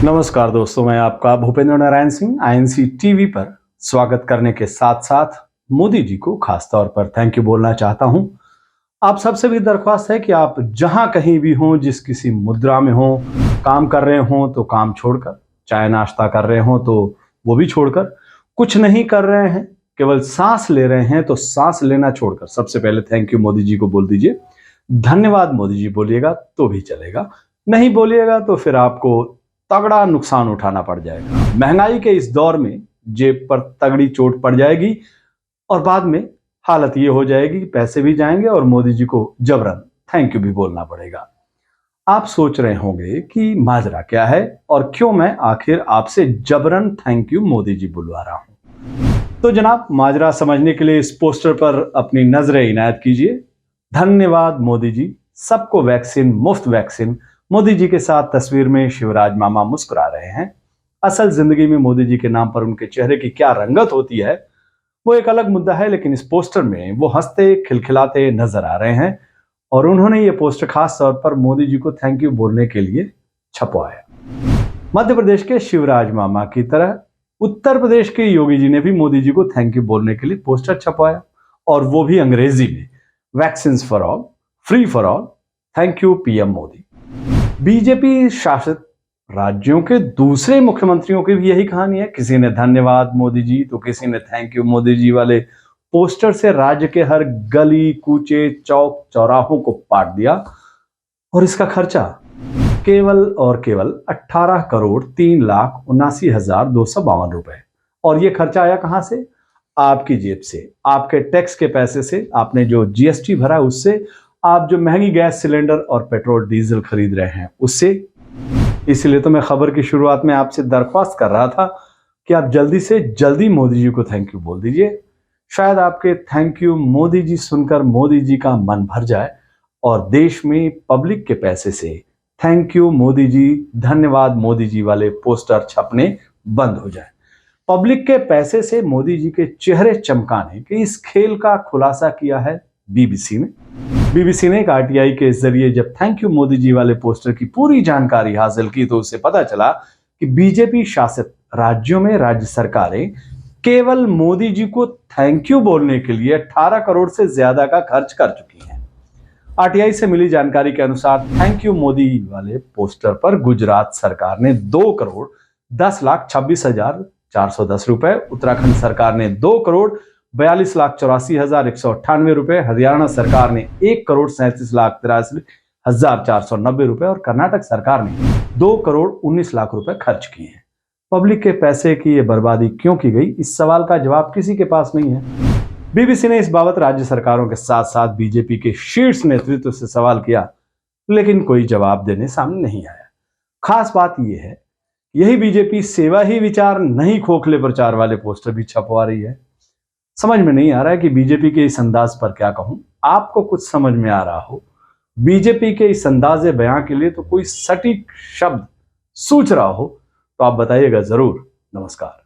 नमस्कार दोस्तों, मैं आपका भूपेंद्र नारायण सिंह आईएनसी टीवी पर स्वागत करने के साथ साथ मोदी जी को खास तौर पर थैंक यू बोलना चाहता हूं। आप सबसे भी दरख्वास्त है कि आप जहां कहीं भी हों, जिस किसी मुद्रा में हों, काम कर रहे हों तो काम छोड़कर, चाय नाश्ता कर रहे हों तो वो भी छोड़कर, कुछ नहीं कर रहे हैं, केवल सांस ले रहे हैं तो सांस लेना छोड़कर सबसे पहले थैंक यू मोदी जी को बोल दीजिए। धन्यवाद मोदी जी बोलिएगा तो भी चलेगा, नहीं बोलिएगा तो फिर आपको तगड़ा नुकसान उठाना पड़ जाएगा। महंगाई के इस दौर में जेब पर तगड़ी चोट पड़ जाएगी और बाद में हालत ये हो जाएगी कि पैसे भी जाएंगे और मोदी जी को जबरन थैंक यू भी बोलना पड़ेगा। आप सोच रहे होंगे कि माजरा क्या है और क्यों मैं आखिर आपसे जबरन थैंक यू मोदी जी बुलवा रहा हूं। तो जनाब, माजरा समझने के लिए इस पोस्टर पर अपनी नजरें इनायत कीजिए। धन्यवाद मोदी जी, सबको वैक्सीन, मुफ्त वैक्सीन। मोदी जी के साथ तस्वीर में शिवराज मामा मुस्कुरा रहे हैं। असल जिंदगी में मोदी जी के नाम पर उनके चेहरे की क्या रंगत होती है वो एक अलग मुद्दा है, लेकिन इस पोस्टर में वो हंसते खिलखिलाते नजर आ रहे हैं और उन्होंने ये पोस्टर खास तौर पर मोदी जी को थैंक यू बोलने के लिए छपवाया। मध्य प्रदेश के शिवराज मामा की तरह उत्तर प्रदेश के योगी जी ने भी मोदी जी को थैंक यू बोलने के लिए पोस्टर छपवाया, और वो भी अंग्रेजी में। Vaccine for all, free for all, thank you PM Modi. BJP शासित राज्यों के दूसरे मुख्यमंत्रियों की भी यही कहानी है। किसी ने धन्यवाद मोदी जी तो किसी ने थैंक यू मोदी जी वाले पोस्टर से राज्य के हर गली कूचे चौक चौराहों को पाट दिया, और इसका खर्चा केवल और केवल 18,03,79,252 रुपए। और ये खर्चा आया कहां से? आपकी जेब से, आपके टैक्स के पैसे से, आपने जो जीएसटी भरा उससे, आप जो महंगी गैस सिलेंडर और पेट्रोल डीजल खरीद रहे हैं उससे। इसलिए तो मैं खबर की शुरुआत में आपसे दरख्वास्त कर रहा था कि आप जल्दी से जल्दी मोदी जी को थैंक यू बोल दीजिए। शायद आपके थैंक यू मोदी जी सुनकर मोदी जी का मन भर जाए और देश में पब्लिक के पैसे से थैंक यू मोदी जी, धन्यवाद मोदी जी वाले पोस्टर छपने बंद हो जाए। पब्लिक के पैसे से मोदी जी के चेहरे चमकाने के इस खेल का खुलासा किया है बीबीसी ने। बीबीसी ने एक आरटीआई के जरिए जब थैंक यू मोदी जी वाले पोस्टर की पूरी जानकारी हासिल की तो उससे पता चला कि बीजेपी शासित राज्यों में राज्य सरकारें केवल मोदी जी को थैंक यू बोलने के लिए 18 करोड़ से ज्यादा का खर्च कर चुकी हैं। आरटीआई से मिली जानकारी के अनुसार थैंक यू मोदी वाले पोस्टर पर गुजरात सरकार ने 2,10,26,410 रुपए, उत्तराखंड सरकार ने 2,42,84,198 रुपए, हरियाणा सरकार ने 1,37,83,490 रुपए और कर्नाटक सरकार ने 2,19,00,000 रुपए खर्च किए हैं। पब्लिक के पैसे की ये बर्बादी क्यों की गई, इस सवाल का जवाब किसी के पास नहीं है। बीबीसी ने इस बाबत राज्य सरकारों के साथ साथ बीजेपी के शीर्ष नेतृत्व से सवाल किया, लेकिन कोई जवाब देने सामने नहीं आया। खास बात यह है, यही बीजेपी सेवा ही विचार नहीं खोखले प्रचार वाले पोस्टर भी छपवा रही है। समझ में नहीं आ रहा है कि बीजेपी के इस अंदाज पर क्या कहूं। आपको कुछ समझ में आ रहा हो बीजेपी के इस अंदाजे बयां के लिए तो कोई सटीक शब्द सूझ रहा हो तो आप बताइएगा जरूर। नमस्कार।